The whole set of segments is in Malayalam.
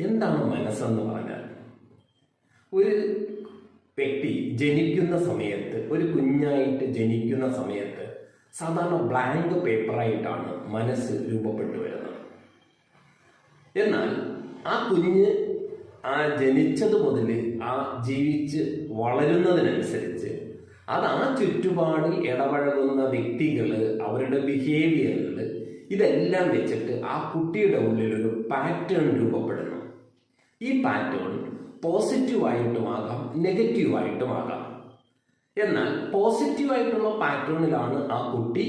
എന്താണ് മനസ്സെന്ന് പറഞ്ഞാൽ? ഒരു വ്യക്തി ജനിക്കുന്ന സമയത്ത്, ഒരു കുഞ്ഞായിട്ട് ജനിക്കുന്ന സമയത്ത് സാധാരണ ബ്ലാങ്ക് പേപ്പറായിട്ടാണ് മനസ്സ് രൂപപ്പെട്ടു വരുന്നത്. എന്നാൽ ആ കുഞ്ഞ് ജനിച്ചത് മുതൽ ജീവിച്ച് വളരുന്നതിനനുസരിച്ച് അത് ചുറ്റുപാടിൽ ഇടപഴകുന്ന വ്യക്തികൾ, അവരുടെ ബിഹേവിയറുകൾ, ഇതെല്ലാം വെച്ചിട്ട് ആ കുട്ടിയുടെ ഉള്ളിൽ ഒരു പാറ്റേൺ രൂപപ്പെടുന്നു. ഈ പാറ്റേൺ പോസിറ്റീവായിട്ടുമാകാം, നെഗറ്റീവായിട്ടുമാകാം. എന്നാൽ പോസിറ്റീവായിട്ടുള്ള പാറ്റേണിലാണ് ആ കുട്ടി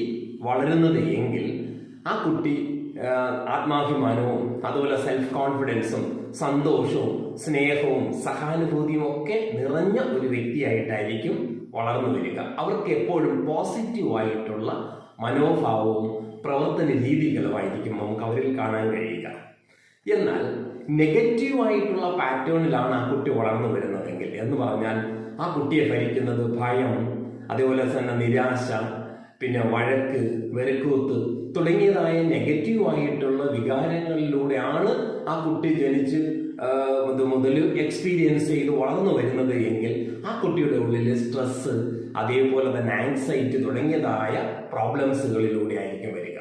വളരുന്നത് എങ്കിൽ ആ കുട്ടി ആത്മാഭിമാനവും അതുപോലെ സെൽഫ് കോൺഫിഡൻസും സന്തോഷവും സ്നേഹവും സഹാനുഭൂതിയും ഒക്കെ നിറഞ്ഞ ഒരു വ്യക്തിയായിട്ടായിരിക്കും വളർന്നു വരിക. അവർക്ക് എപ്പോഴും പോസിറ്റീവായിട്ടുള്ള മനോഭാവവും പ്രവർത്തന രീതികളുമായിരിക്കും നമുക്ക് അവരിൽ കാണാൻ കഴിയുക. എന്നാൽ നെഗറ്റീവായിട്ടുള്ള പാറ്റേണിലാണ് ആ കുട്ടി വളർന്നു വരുന്നതെങ്കിൽ, എന്ന് പറഞ്ഞാൽ ആ കുട്ടിയെ ഭരിക്കുന്നത് ഭയം, അതേപോലെ തന്നെ നിരാശ, പിന്നെ വഴക്ക്, വെറുക്കൂത്ത് തുടങ്ങിയതായ നെഗറ്റീവായിട്ടുള്ള വികാരങ്ങളിലൂടെയാണ് ആ കുട്ടി ജനിച്ച് മുതൽ എക്സ്പീരിയൻസ് ചെയ്ത് വളർന്നു വരുന്നത് എങ്കിൽ ആ കുട്ടിയുടെ ഉള്ളിൽ സ്ട്രെസ്, അതേപോലെ തന്നെ ആങ്സൈറ്റി തുടങ്ങിയതായ പ്രോബ്ലംസുകളിലൂടെ ആയിരിക്കും വരിക.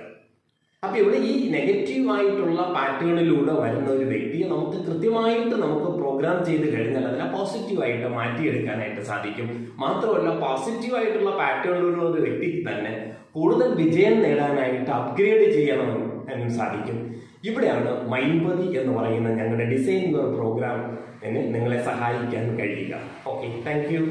അപ്പൊ ഇവിടെ ഈ നെഗറ്റീവായിട്ടുള്ള പാറ്റേണിലൂടെ വരുന്ന ഒരു വ്യക്തിയെ നമുക്ക് കൃത്യമായിട്ട് നമുക്ക് പ്രോഗ്രാം ചെയ്ത് കഴിഞ്ഞാൽ അതിനെ പോസിറ്റീവായിട്ട് മാറ്റിയെടുക്കാനായിട്ട് സാധിക്കും. മാത്രമല്ല, പോസിറ്റീവായിട്ടുള്ള പാറ്റേണിലുള്ള ഒരു വ്യക്തിക്ക് തന്നെ കൂടുതൽ വിജയം നേടാനായിട്ട് അപ്ഗ്രേഡ് ചെയ്യണമെന്നും സാധിക്കും. ഇവിടെയാണ് മൈൻപതി എന്ന് പറയുന്ന ഞങ്ങളുടെ ഡിസൈൻ പ്രോഗ്രാം നിങ്ങളെ സഹായിക്കാൻ കഴിയുക. Okay, thank you.